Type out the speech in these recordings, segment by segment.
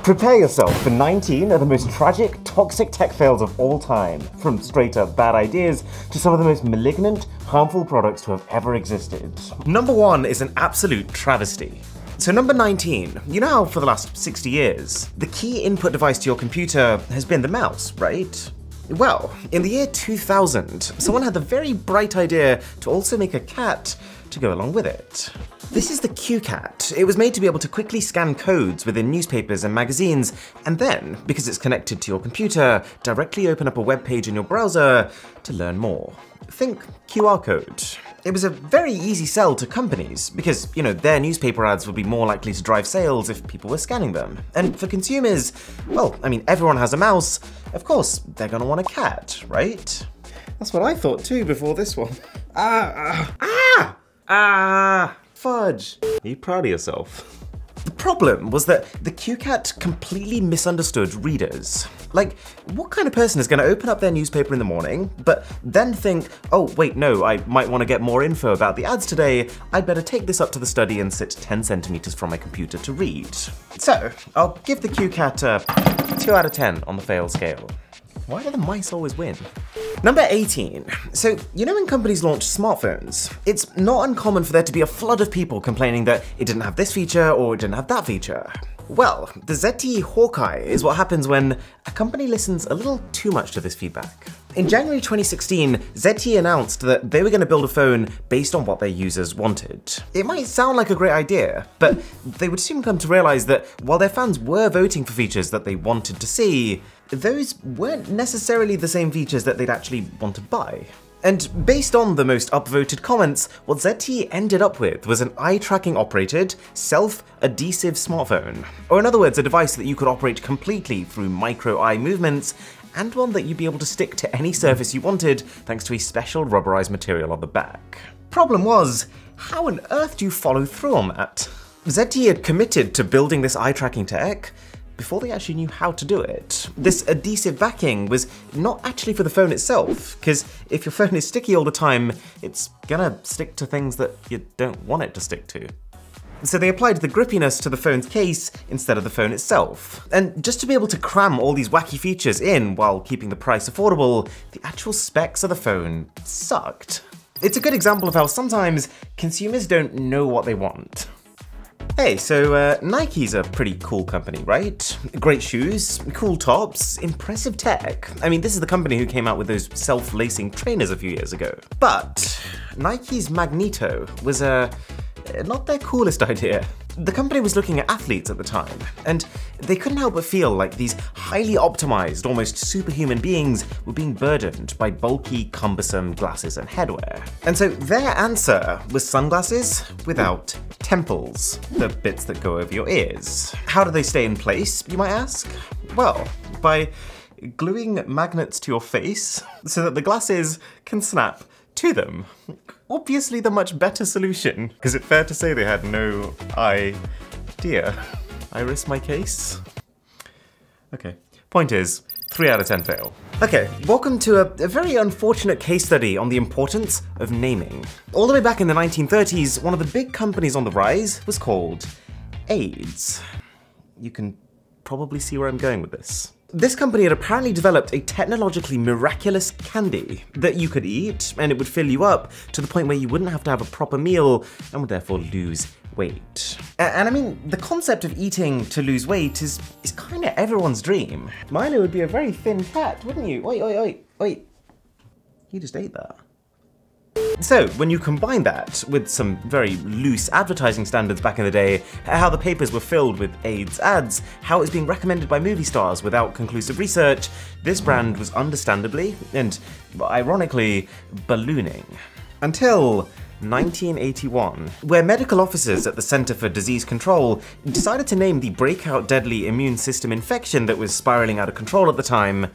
Prepare yourself for 19 of the most tragic, toxic tech fails of all time, from straight up bad ideas to some of the most malignant, harmful products to have ever existed. Number 1 is an absolute travesty. So number 19, you know how for the last 60 years, the key input device to your computer has been the mouse, right? Well, in the year 2000, someone had the very bright idea to also make a cat to go along with it. This is the QCat. It was made to be able to quickly scan codes within newspapers and magazines, and then, because it's connected to your computer, directly open up a web page in your browser to learn more. Think QR code. It was a very easy sell to companies because, you know, their newspaper ads would be more likely to drive sales if people were scanning them. And for consumers, well, I mean, everyone has a mouse. Of course, they're gonna want a cat, right? That's what I thought too before this one. Fudge. Are you proud of yourself? The problem was that the QCat completely misunderstood readers. Like, what kind of person is going to open up their newspaper in the morning, but then think, oh wait, no, I might want to get more info about the ads today, I'd better take this up to the study and sit 10 centimeters from my computer to read. So, I'll give the QCat a 2 out of 10 on the fail scale. Why do the mice always win? Number 18. So, you know when companies launch smartphones, it's not uncommon for there to be a flood of people complaining that it didn't have this feature or it didn't have that feature. Well, the ZTE Hawkeye is what happens when a company listens a little too much to this feedback. In January 2016, ZTE announced that they were going to build a phone based on what their users wanted. It might sound like a great idea, but they would soon come to realize that while their fans were voting for features that they wanted to see, those weren't necessarily the same features that they'd actually want to buy. And based on the most upvoted comments, what ZTE ended up with was an eye-tracking operated, self-adhesive smartphone. Or in other words, a device that you could operate completely through micro-eye movements, and one that you'd be able to stick to any surface you wanted thanks to a special rubberized material on the back. Problem was, how on earth do you follow through on that? ZTE had committed to building this eye-tracking tech before they actually knew how to do it. This adhesive backing was not actually for the phone itself, because if your phone is sticky all the time, it's gonna stick to things that you don't want it to stick to. So they applied the grippiness to the phone's case instead of the phone itself. And just to be able to cram all these wacky features in while keeping the price affordable, the actual specs of the phone sucked. It's a good example of how sometimes consumers don't know what they want. Hey, so Nike's a pretty cool company, right? Great shoes, cool tops, impressive tech. I mean, this is the company who came out with those self-lacing trainers a few years ago. But Nike's Magneto was not their coolest idea. The company was looking at athletes at the time, and they couldn't help but feel like these highly optimized, almost superhuman beings were being burdened by bulky, cumbersome glasses and headwear. And so their answer was sunglasses without temples, the bits that go over your ears. How do they stay in place, you might ask? Well, by gluing magnets to your face so that the glasses can snap to them. Obviously the much better solution. Is it fair to say they had no idea? I risk my case? Okay, point is, 3 out of 10 fail. Okay, welcome to a very unfortunate case study on the importance of naming. All the way back in the 1930s, one of the big companies on the rise was called AIDS. You can probably see where I'm going with this. This company had apparently developed a technologically miraculous candy that you could eat and it would fill you up to the point where you wouldn't have to have a proper meal and would therefore lose weight. And I mean, the concept of eating to lose weight is kind of everyone's dream. Milo would be a very thin cat, wouldn't you? Wait. You just ate that. So, when you combine that with some very loose advertising standards back in the day, how the papers were filled with AIDS ads, how it was being recommended by movie stars without conclusive research, this brand was understandably, and ironically, ballooning. Until 1981, where medical officers at the Center for Disease Control decided to name the breakout deadly immune system infection that was spiraling out of control at the time,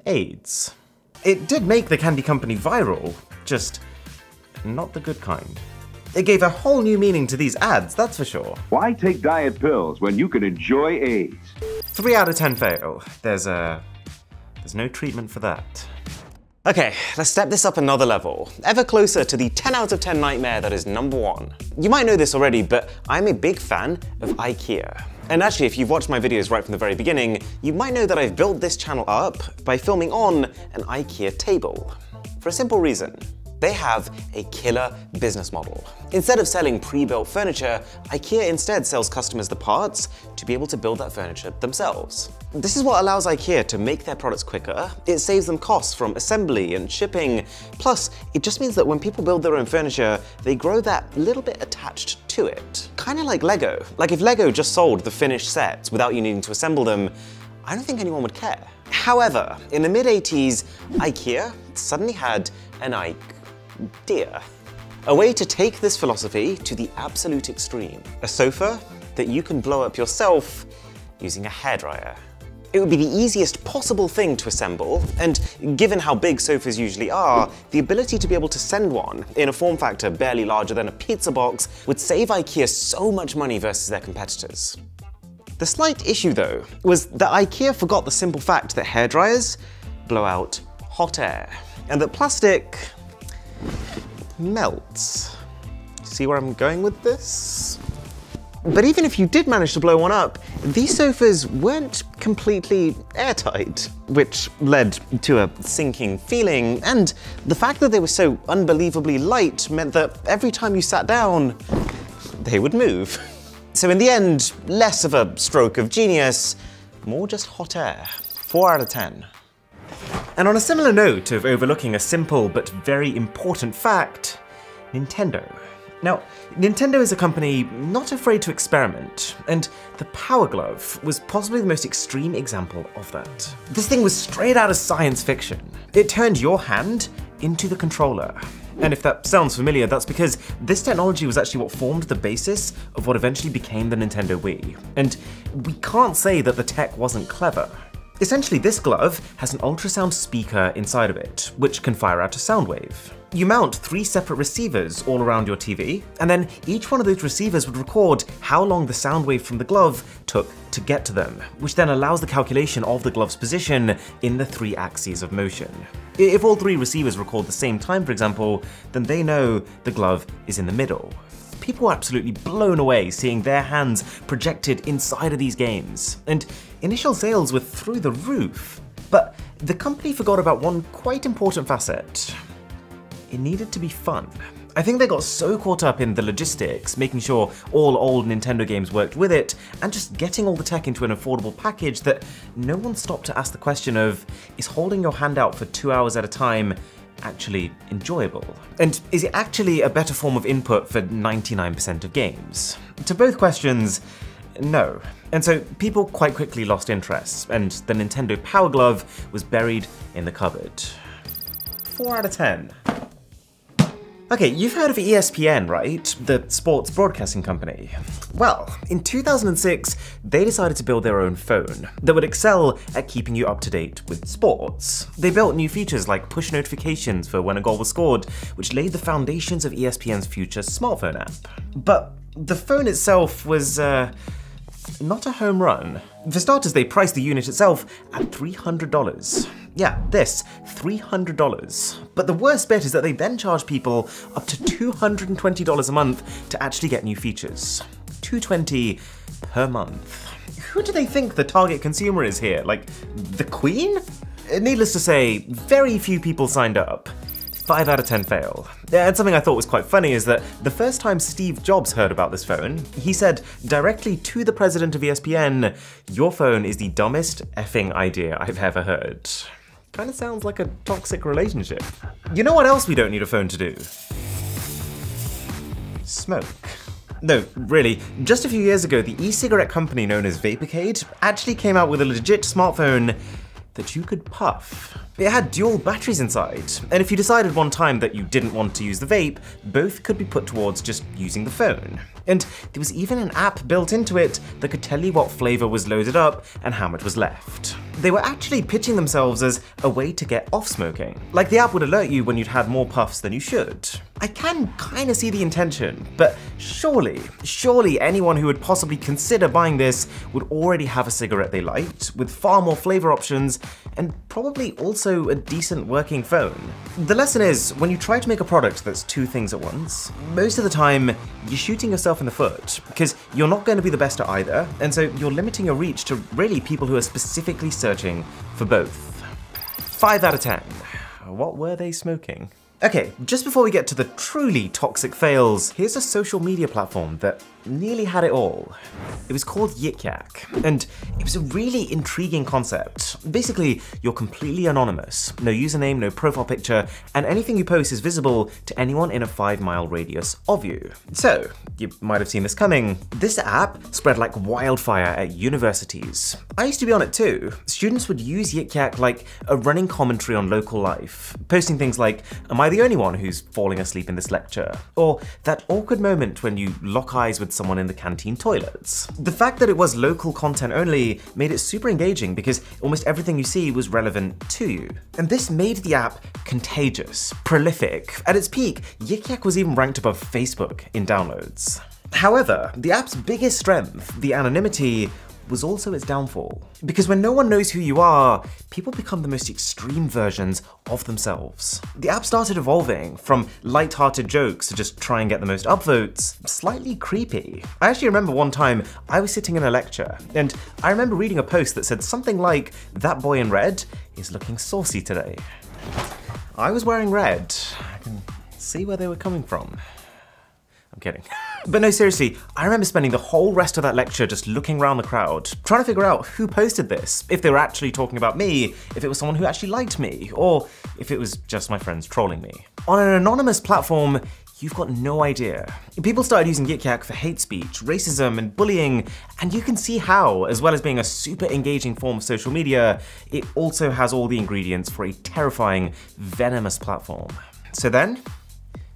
AIDS. It did make the candy company viral, just not the good kind. It gave a whole new meaning to these ads, that's for sure. Why take diet pills when you can enjoy AIDS? 3 out of 10 fail. There's no treatment for that. Okay, let's step this up another level, ever closer to the 10 out of 10 nightmare that is number 1. You might know this already, but I'm a big fan of IKEA. And actually, if you've watched my videos right from the very beginning, you might know that I've built this channel up by filming on an IKEA table. For a simple reason. They have a killer business model. Instead of selling pre-built furniture, IKEA instead sells customers the parts to be able to build that furniture themselves. This is what allows IKEA to make their products quicker. It saves them costs from assembly and shipping. Plus, it just means that when people build their own furniture, they grow that little bit attached to it. Kind of like Lego. Like if Lego just sold the finished sets without you needing to assemble them, I don't think anyone would care. However, in the mid-80s, IKEA suddenly had an idea. A way to take this philosophy to the absolute extreme. A sofa that you can blow up yourself using a hairdryer. It would be the easiest possible thing to assemble, and given how big sofas usually are, the ability to be able to send one in a form factor barely larger than a pizza box would save IKEA so much money versus their competitors. The slight issue though was that IKEA forgot the simple fact that hairdryers blow out hot air, and that plastic melts. See where I'm going with this? But even if you did manage to blow one up, these sofas weren't completely airtight, which led to a sinking feeling, and the fact that they were so unbelievably light meant that every time you sat down, they would move. So in the end, less of a stroke of genius, more just hot air. 4 out of 10. And on a similar note of overlooking a simple but very important fact, Nintendo. Now, Nintendo is a company not afraid to experiment, and the Power Glove was possibly the most extreme example of that. This thing was straight out of science fiction. It turned your hand into the controller. And if that sounds familiar, that's because this technology was actually what formed the basis of what eventually became the Nintendo Wii. And we can't say that the tech wasn't clever. Essentially, this glove has an ultrasound speaker inside of it, which can fire out a sound wave. You mount 3 separate receivers all around your TV, and then each one of those receivers would record how long the sound wave from the glove took to get to them, which then allows the calculation of the glove's position in the 3 axes of motion. If all 3 receivers record the same time, for example, then they know the glove is in the middle. People were absolutely blown away seeing their hands projected inside of these games, and initial sales were through the roof. But the company forgot about one quite important facet. It needed to be fun. I think they got so caught up in the logistics, making sure all old Nintendo games worked with it, and just getting all the tech into an affordable package that no one stopped to ask the question of, is holding your hand out for 2 hours at a time actually enjoyable? And is it actually a better form of input for 99% of games? To both questions, no. And so people quite quickly lost interest, and the Nintendo Power Glove was buried in the cupboard. 4 out of 10. Okay, you've heard of ESPN, right? The sports broadcasting company. Well, in 2006, they decided to build their own phone that would excel at keeping you up to date with sports. They built new features like push notifications for when a goal was scored, which laid the foundations of ESPN's future smartphone app. But the phone itself was, not a home run. For starters, they priced the unit itself at $300. Yeah, this, $300. But the worst bit is that they then charge people up to $220 a month to actually get new features. $220 per month. Who do they think the target consumer is here? Like, the Queen? Needless to say, very few people signed up. 5 out of 10 fail. And something I thought was quite funny is that the first time Steve Jobs heard about this phone, he said directly to the president of ESPN, "Your phone is the dumbest effing idea I've ever heard." Kinda sounds like a toxic relationship. You know what else we don't need a phone to do? Smoke. No, really, just a few years ago, the e-cigarette company known as Vaporcade actually came out with a legit smartphone that you could puff. It had dual batteries inside, and if you decided one time that you didn't want to use the vape, both could be put towards just using the phone. And there was even an app built into it that could tell you what flavor was loaded up and how much was left. They were actually pitching themselves as a way to get off smoking. Like the app would alert you when you'd had more puffs than you should. I can kinda see the intention, but surely anyone who would possibly consider buying this would already have a cigarette they liked, with far more flavor options, and probably also a decent working phone. The lesson is, when you try to make a product that's two things at once, most of the time, you're shooting yourself in the foot, because you're not going to be the best at either, and so you're limiting your reach to really people who are specifically searching for both. 5 out of 10. What were they smoking? Okay, just before we get to the truly toxic fails, here's a social media platform that nearly had it all. It was called Yik Yak, and it was a really intriguing concept. Basically, you're completely anonymous, no username, no profile picture, and anything you post is visible to anyone in a 5-mile radius of you. So, you might have seen this coming. This app spread like wildfire at universities. I used to be on it too. Students would use Yik Yak like a running commentary on local life, posting things like, "Am I the only one who's falling asleep in this lecture?" Or that awkward moment when you lock eyes with someone in the canteen toilets. The fact that it was local content only made it super engaging because almost everything you see was relevant to you. And this made the app contagious, prolific. At its peak, Yik Yak was even ranked above Facebook in downloads. However, the app's biggest strength, the anonymity, was also its downfall. Because when no one knows who you are, people become the most extreme versions of themselves. The app started evolving from light-hearted jokes to just try and get the most upvotes, slightly creepy. I actually remember one time I was sitting in a lecture, and I remember reading a post that said something like, "That boy in red is looking saucy today." I was wearing red. I can see where they were coming from. I'm kidding. But no, seriously, I remember spending the whole rest of that lecture just looking around the crowd, trying to figure out who posted this, if they were actually talking about me, if it was someone who actually liked me, or if it was just my friends trolling me. On an anonymous platform, you've got no idea. People started using Yik Yak for hate speech, racism, and bullying, and you can see how, as well as being a super engaging form of social media, it also has all the ingredients for a terrifying, venomous platform. So then,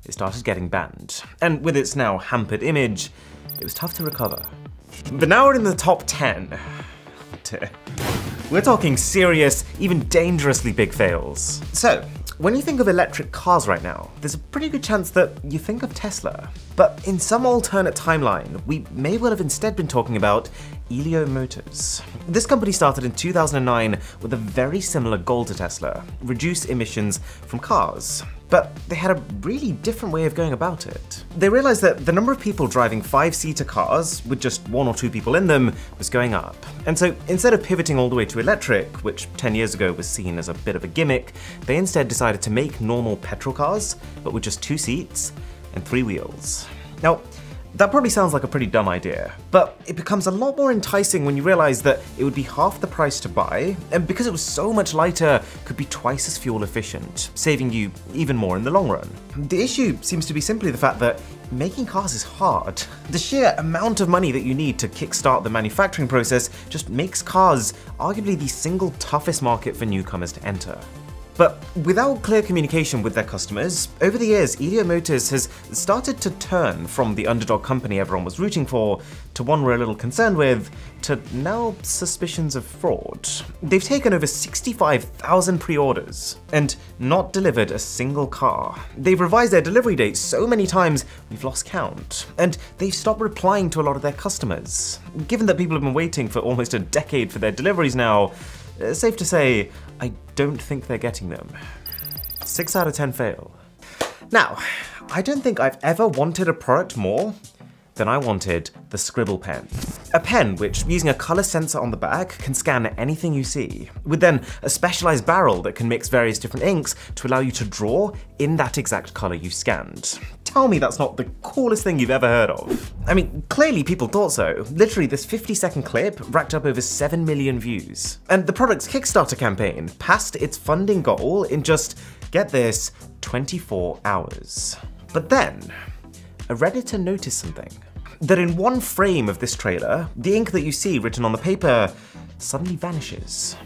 it started getting banned. And with its now hampered image, it was tough to recover. But now we're in the top 10. We're talking serious, even dangerously big fails. So, when you think of electric cars right now, there's a pretty good chance that you think of Tesla. But in some alternate timeline, we may well have instead been talking about Elio Motors. This company started in 2009 with a very similar goal to Tesla: reduce emissions from cars. But they had a really different way of going about it. They realized that the number of people driving 5-seater cars with just 1 or 2 people in them was going up. And so instead of pivoting all the way to electric, which 10 years ago was seen as a bit of a gimmick, they instead decided to make normal petrol cars, but with just 2 seats and 3 wheels. Now, that probably sounds like a pretty dumb idea, but it becomes a lot more enticing when you realize that it would be half the price to buy, and because it was so much lighter, could be twice as fuel efficient, saving you even more in the long run. The issue seems to be simply the fact that making cars is hard. The sheer amount of money that you need to kickstart the manufacturing process just makes cars arguably the single toughest market for newcomers to enter. But without clear communication with their customers, over the years, Elio Motors has started to turn from the underdog company everyone was rooting for, to one we're a little concerned with, to now suspicions of fraud. They've taken over 65,000 pre-orders and not delivered a single car. They've revised their delivery dates so many times we've lost count, and they've stopped replying to a lot of their customers. Given that people have been waiting for almost a decade for their deliveries now, safe to say, I don't think they're getting them. 6 out of 10 fail. Now, I don't think I've ever wanted a product more than I wanted the Scribble Pen. A pen which, using a color sensor on the back, can scan anything you see, with then a specialized barrel that can mix various different inks to allow you to draw in that exact color you scanned. Tell me that's not the coolest thing you've ever heard of. I mean, clearly people thought so. Literally, this 50-second clip racked up over 7 million views. And the product's Kickstarter campaign passed its funding goal in just, get this, 24 hours. But then, a Redditor noticed something. That in one frame of this trailer, the ink that you see written on the paper suddenly vanishes.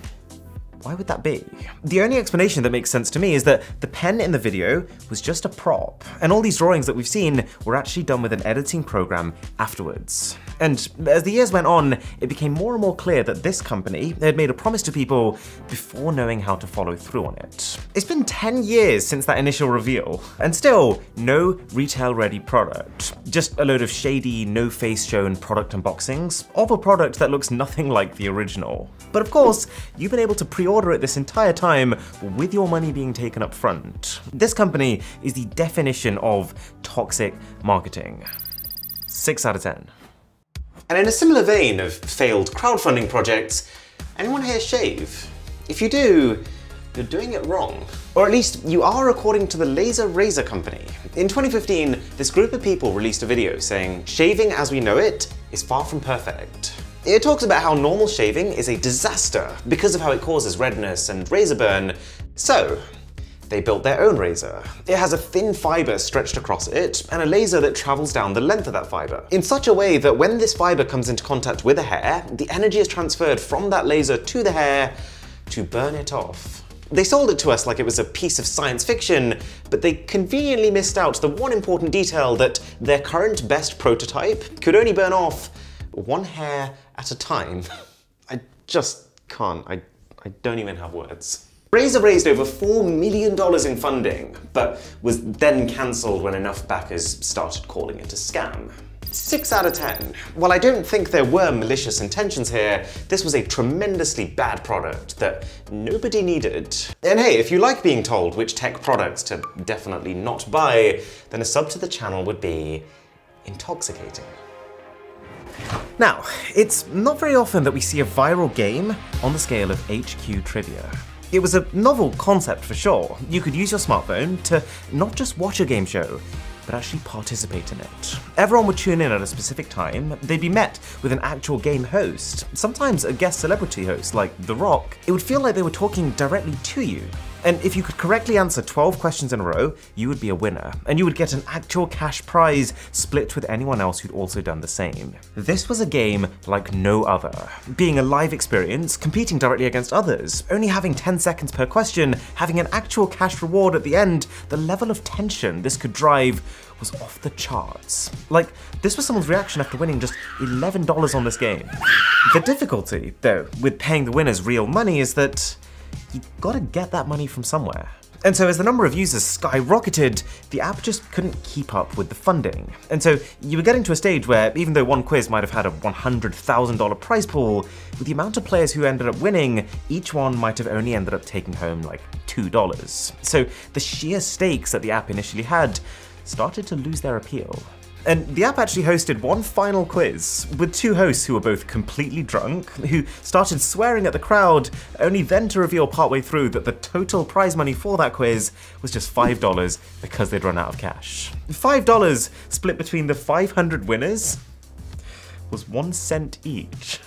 Why would that be? The only explanation that makes sense to me is that the pen in the video was just a prop, and all these drawings that we've seen were actually done with an editing program afterwards. And as the years went on, it became more and more clear that this company had made a promise to people before knowing how to follow through on it. It's been 10 years since that initial reveal, and still no retail-ready product. Just a load of shady, no-face shown product unboxings of a product that looks nothing like the original. But of course, you've been able to pre-order it this entire time with your money being taken up front. This company is the definition of toxic marketing. 6 out of 10. And in a similar vein of failed crowdfunding projects, anyone here shave? If you do, you're doing it wrong. Or at least you are, according to the Laser Razor Company. In 2015, this group of people released a video saying, "Shaving as we know it is far from perfect." It talks about how normal shaving is a disaster because of how it causes redness and razor burn. So they built their own razor. It has a thin fiber stretched across it and a laser that travels down the length of that fiber in such a way that when this fiber comes into contact with the hair, the energy is transferred from that laser to the hair to burn it off. They sold it to us like it was a piece of science fiction, but they conveniently missed out the one important detail that their current best prototype could only burn off one hair at a time. I just can't. I don't even have words. Razor raised over $4 million in funding, but was then cancelled when enough backers started calling it a scam. 6 out of 10. While I don't think there were malicious intentions here, this was a tremendously bad product that nobody needed. And hey, if you like being told which tech products to definitely not buy, then a sub to the channel would be intoxicating. Now, it's not very often that we see a viral game on the scale of HQ Trivia. It was a novel concept for sure. You could use your smartphone to not just watch a game show, but actually participate in it. Everyone would tune in at a specific time, they'd be met with an actual game host, sometimes a guest celebrity host like The Rock. It would feel like they were talking directly to you. And if you could correctly answer 12 questions in a row, you would be a winner, and you would get an actual cash prize split with anyone else who'd also done the same. This was a game like no other, being a live experience, competing directly against others, only having 10 seconds per question, having an actual cash reward at the end. The level of tension this could drive was off the charts. Like, this was someone's reaction after winning just $11 on this game. The difficulty, though, with paying the winners real money is that you gotta get that money from somewhere. And so as the number of users skyrocketed, the app just couldn't keep up with the funding. And so you were getting to a stage where even though one quiz might have had a $100,000 prize pool, with the amount of players who ended up winning, each one might have only ended up taking home like $2. So the sheer stakes that the app initially had started to lose their appeal. And the app actually hosted one final quiz with two hosts who were both completely drunk, who started swearing at the crowd, only then to reveal partway through that the total prize money for that quiz was just $5 because they'd run out of cash. $5 split between the 500 winners was 1 cent each.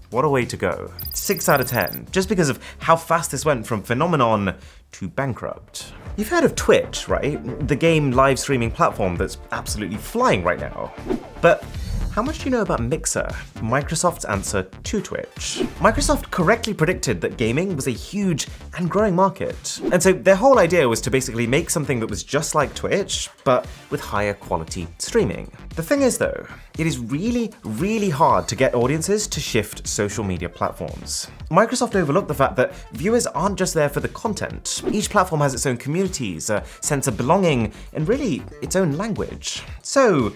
What a way to go. 6 out of 10, just because of how fast this went from phenomenon to bankrupt. You've heard of Twitch, right? The game live streaming platform that's absolutely flying right now. But how much do you know about Mixer, Microsoft's answer to Twitch? Microsoft correctly predicted that gaming was a huge and growing market. And so their whole idea was to basically make something that was just like Twitch, but with higher quality streaming. The thing is though, it is really, really hard to get audiences to shift social media platforms. Microsoft overlooked the fact that viewers aren't just there for the content. Each platform has its own communities, a sense of belonging, and really its own language. So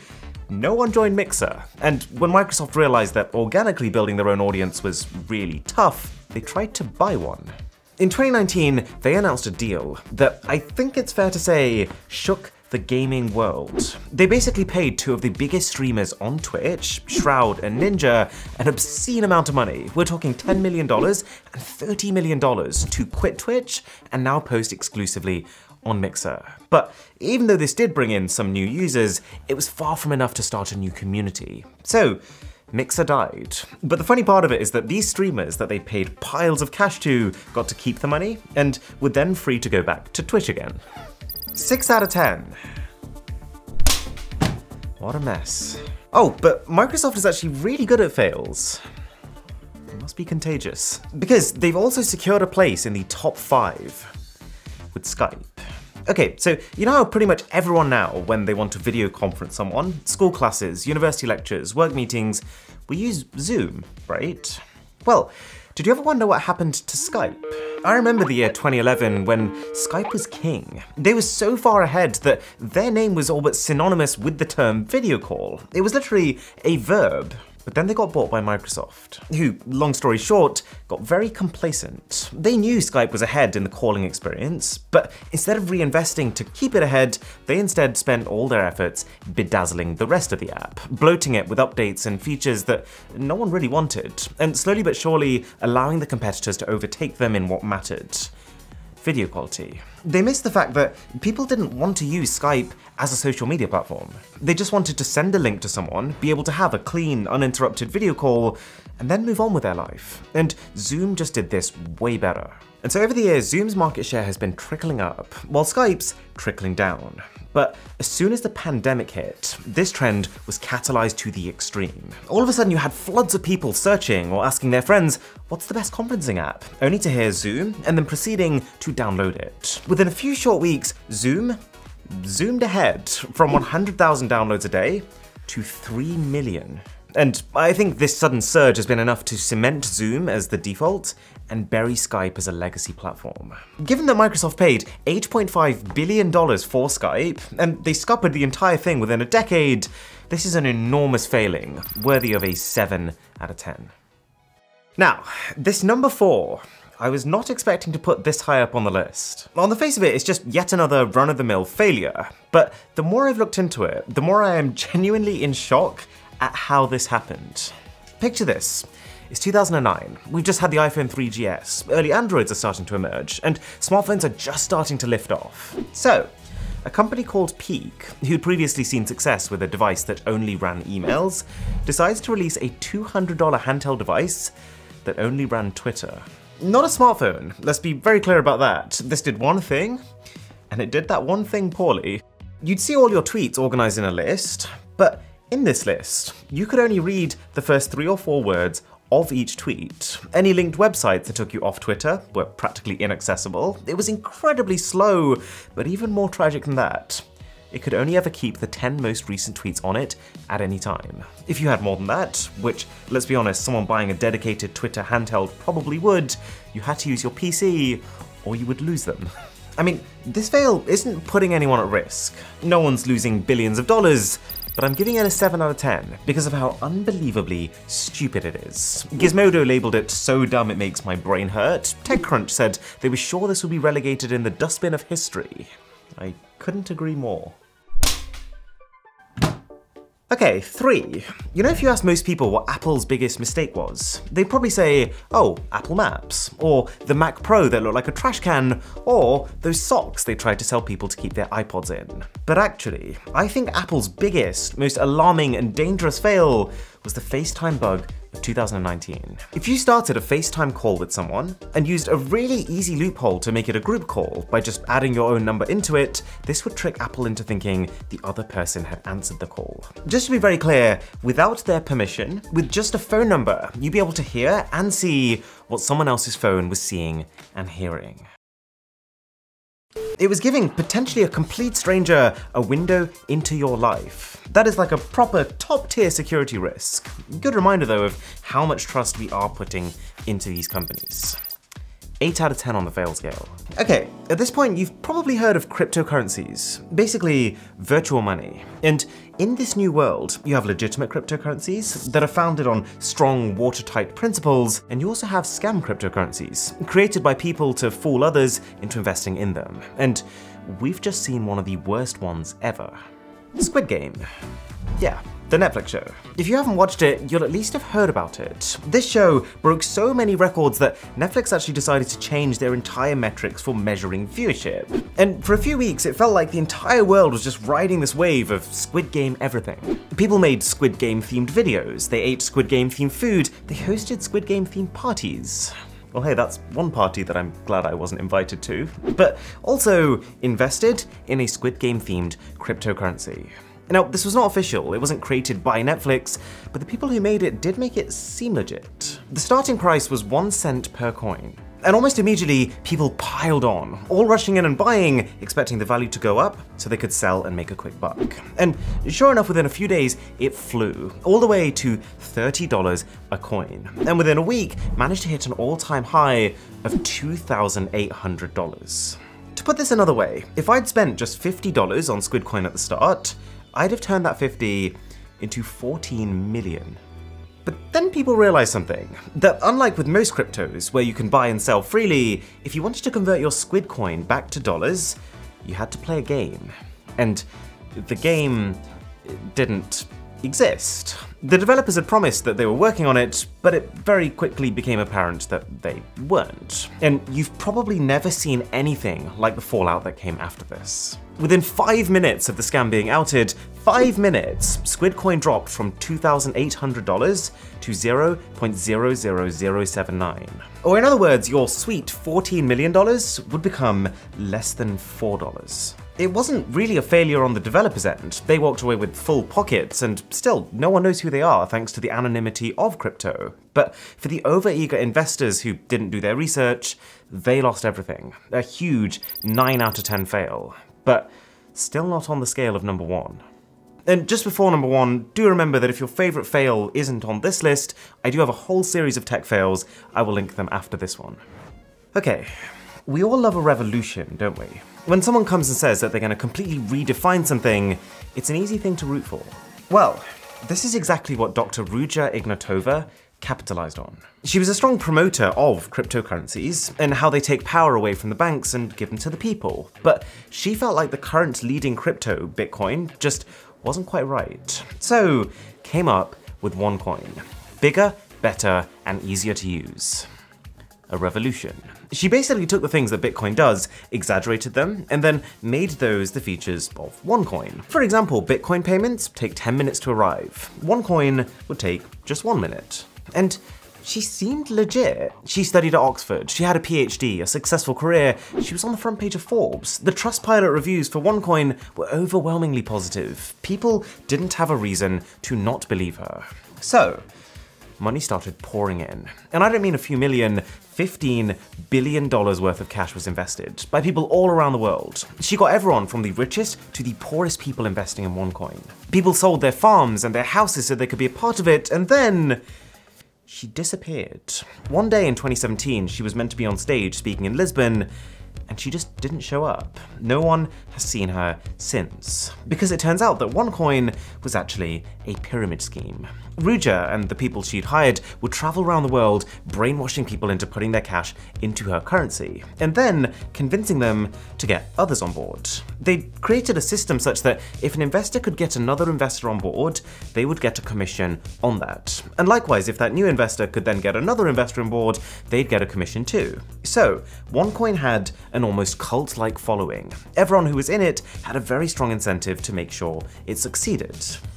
no one joined Mixer, and when Microsoft realized that organically building their own audience was really tough, they tried to buy one. In 2019, they announced a deal that I think it's fair to say shook the gaming world. They basically paid two of the biggest streamers on Twitch, Shroud and Ninja, an obscene amount of money. We're talking $10 million and $30 million to quit Twitch and now post exclusively on Mixer. But even though this did bring in some new users, it was far from enough to start a new community. So Mixer died. But the funny part of it is that these streamers that they paid piles of cash to got to keep the money and were then free to go back to Twitch again. 6 out of 10. What a mess. Oh, but Microsoft is actually really good at fails. must be contagious. Because they've also secured a place in the top 5 with Skype. Okay, so you know how pretty much everyone now, when they want to video conference someone, school classes, university lectures, work meetings, we use Zoom, right? Well, did you ever wonder what happened to Skype? I remember the year 2011 when Skype was king. They were so far ahead that their name was all but synonymous with the term video call. It was literally a verb. But then they got bought by Microsoft, who, long story short, got very complacent. They knew Skype was ahead in the calling experience, but instead of reinvesting to keep it ahead, they instead spent all their efforts bedazzling the rest of the app, bloating it with updates and features that no one really wanted, and slowly but surely allowing the competitors to overtake them in what mattered: video quality. They missed the fact that people didn't want to use Skype as a social media platform. They just wanted to send a link to someone, be able to have a clean, uninterrupted video call, and then move on with their life. And Zoom just did this way better. And so over the years, Zoom's market share has been trickling up, while Skype's trickling down. But as soon as the pandemic hit, this trend was catalyzed to the extreme. All of a sudden you had floods of people searching or asking their friends, what's the best conferencing app? Only to hear Zoom, and then proceeding to download it. Within a few short weeks, Zoom zoomed ahead from 100,000 downloads a day to 3 million. And I think this sudden surge has been enough to cement Zoom as the default and bury Skype as a legacy platform. Given that Microsoft paid $8.5 billion for Skype, and they scuppered the entire thing within a decade, this is an enormous failing, worthy of a 7 out of 10. Now, this number 4, I was not expecting to put this high up on the list. On the face of it, it's just yet another run-of-the-mill failure, but the more I've looked into it, the more I am genuinely in shock at how this happened. Picture this. It's 2009. We've just had the iPhone 3GS, early Androids are starting to emerge, and smartphones are just starting to lift off. So, a company called Peak, who'd previously seen success with a device that only ran emails, decides to release a $200 handheld device that only ran Twitter. Not a smartphone, let's be very clear about that. This did one thing, and it did that one thing poorly. You'd see all your tweets organized in a list, but in this list, you could only read the first 3 or 4 words of each tweet. Any linked websites that took you off Twitter were practically inaccessible. It was incredibly slow, but even more tragic than that, it could only ever keep the 10 most recent tweets on it at any time. If you had more than that, which, let's be honest, someone buying a dedicated Twitter handheld probably would, you had to use your PC or you would lose them. I mean, this fail isn't putting anyone at risk. No one's losing billions of dollars, but I'm giving it a 7 out of 10 because of how unbelievably stupid it is. Gizmodo labeled it so dumb it makes my brain hurt. TechCrunch said they were sure this would be relegated in the dustbin of history. I couldn't agree more. Okay, 3. You know, if you ask most people what Apple's biggest mistake was, they'd probably say, oh, Apple Maps, or the Mac Pro that looked like a trash can, or those socks they tried to sell people to keep their iPods in. But actually, I think Apple's biggest, most alarming and dangerous fail was the Facetime bug of 2019. If you started a FaceTime call with someone and used a really easy loophole to make it a group call by just adding your own number into it, this would trick Apple into thinking the other person had answered the call. Just to be very clear, without their permission, with just a phone number, you'd be able to hear and see what someone else's phone was seeing and hearing. It was giving potentially a complete stranger a window into your life. That is like a proper top-tier security risk. Good reminder though of how much trust we are putting into these companies. 8 out of 10 on the fail scale. Okay, at this point you've probably heard of cryptocurrencies, basically virtual money. And in this new world, you have legitimate cryptocurrencies that are founded on strong, watertight principles, and you also have scam cryptocurrencies, created by people to fool others into investing in them. And we've just seen one of the worst ones ever. Squid Game. Yeah, the Netflix show. If you haven't watched it, you'll at least have heard about it. This show broke so many records that Netflix actually decided to change their entire metrics for measuring viewership. And for a few weeks, it felt like the entire world was just riding this wave of Squid Game everything. People made Squid Game themed videos, they ate Squid Game themed food, they hosted Squid Game themed parties. Well, hey, that's one party that I'm glad I wasn't invited to. But also invested in a Squid Game themed cryptocurrency. Now, this was not official, it wasn't created by Netflix, but the people who made it did make it seem legit. The starting price was 1 cent per coin. And almost immediately, people piled on, all rushing in and buying, expecting the value to go up so they could sell and make a quick buck. And sure enough, within a few days, it flew, all the way to $30 a coin. And within a week, managed to hit an all-time high of $2,800. To put this another way, if I'd spent just $50 on Squid Coin at the start, I'd have turned that 50 into 14 million. But then people realized something, that unlike with most cryptos, where you can buy and sell freely, if you wanted to convert your Squid Coin back to dollars, you had to play a game. And the game didn't exist. The developers had promised that they were working on it, but it very quickly became apparent that they weren't. And you've probably never seen anything like the fallout that came after this. Within 5 minutes of the scam being outed, 5 minutes, Squid Coin dropped from $2,800 to $0.00079. Or in other words, your sweet $14 million would become less than $4. It wasn't really a failure on the developers' end. They walked away with full pockets, and still, no one knows who they are thanks to the anonymity of crypto. But for the overeager investors who didn't do their research, they lost everything. A huge 9 out of 10 fail. But still not on the scale of number 1. And just before number 1, do remember that if your favorite fail isn't on this list, I do have a whole series of tech fails. I will link them after this one. Okay, we all love a revolution, don't we? When someone comes and says that they're going to completely redefine something, it's an easy thing to root for. Well, this is exactly what Dr. Ruja Ignatova capitalized on. She was a strong promoter of cryptocurrencies and how they take power away from the banks and give them to the people. But she felt like the current leading crypto, Bitcoin, just wasn't quite right. So came up with one coin. Bigger, better, and easier to use. A revolution. She basically took the things that Bitcoin does, exaggerated them, and then made those the features of OneCoin. For example, Bitcoin payments take 10 minutes to arrive. OneCoin would take just 1 minute. And she seemed legit. She studied at Oxford, she had a PhD, a successful career, she was on the front page of Forbes. The Trustpilot reviews for OneCoin were overwhelmingly positive. People didn't have a reason to not believe her. So, money started pouring in. And I don't mean a few million, $15 billion worth of cash was invested by people all around the world. She got everyone from the richest to the poorest people investing in OneCoin. People sold their farms and their houses so they could be a part of it, and then she disappeared. One day in 2017, she was meant to be on stage speaking in Lisbon, and she just didn't show up. No one has seen her since. Because it turns out that OneCoin was actually a pyramid scheme. Ruja and the people she'd hired would travel around the world, brainwashing people into putting their cash into her currency, and then convincing them to get others on board. They created a system such that if an investor could get another investor on board, they would get a commission on that. And likewise, if that new investor could then get another investor on board, they'd get a commission too. So, OneCoin had an almost cult-like following. Everyone who was in it had a very strong incentive to make sure it succeeded.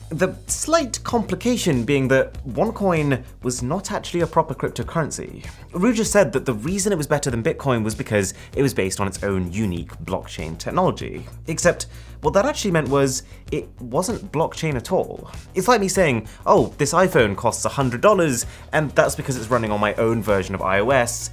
The slight complication being that OneCoin was not actually a proper cryptocurrency. Ruja said that the reason it was better than Bitcoin was because it was based on its own unique blockchain technology. Except what that actually meant was it wasn't blockchain at all. It's like me saying, oh, this iPhone costs $100 and that's because it's running on my own version of iOS,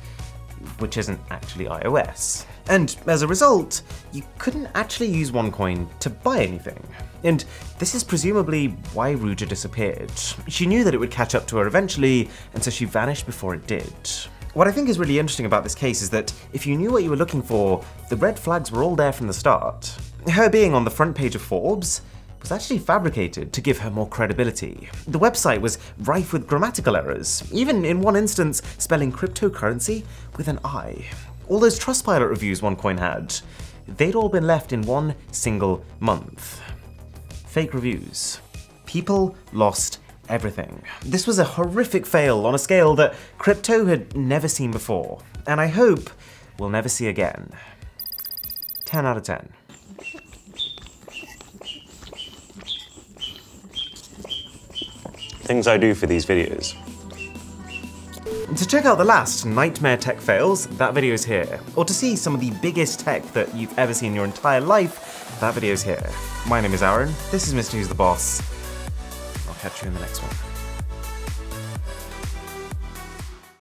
which isn't actually iOS. And as a result, you couldn't actually use OneCoin to buy anything. And this is presumably why Ruja disappeared. She knew that it would catch up to her eventually, and so she vanished before it did. What I think is really interesting about this case is that if you knew what you were looking for, the red flags were all there from the start. Her being on the front page of Forbes was actually fabricated to give her more credibility. The website was rife with grammatical errors, even in one instance spelling cryptocurrency with an I. All those Trustpilot reviews OneCoin had, they'd all been left in one single month. Fake reviews. People lost everything. This was a horrific fail on a scale that crypto had never seen before, and I hope we'll never see again. 10 out of 10. Things I do for these videos. To check out the last Nightmare Tech Fails, that video's here. Or to see some of the biggest tech that you've ever seen in your entire life, that video's here. My name is Aaron, this is Mr. Who's the Boss. I'll catch you in the next one.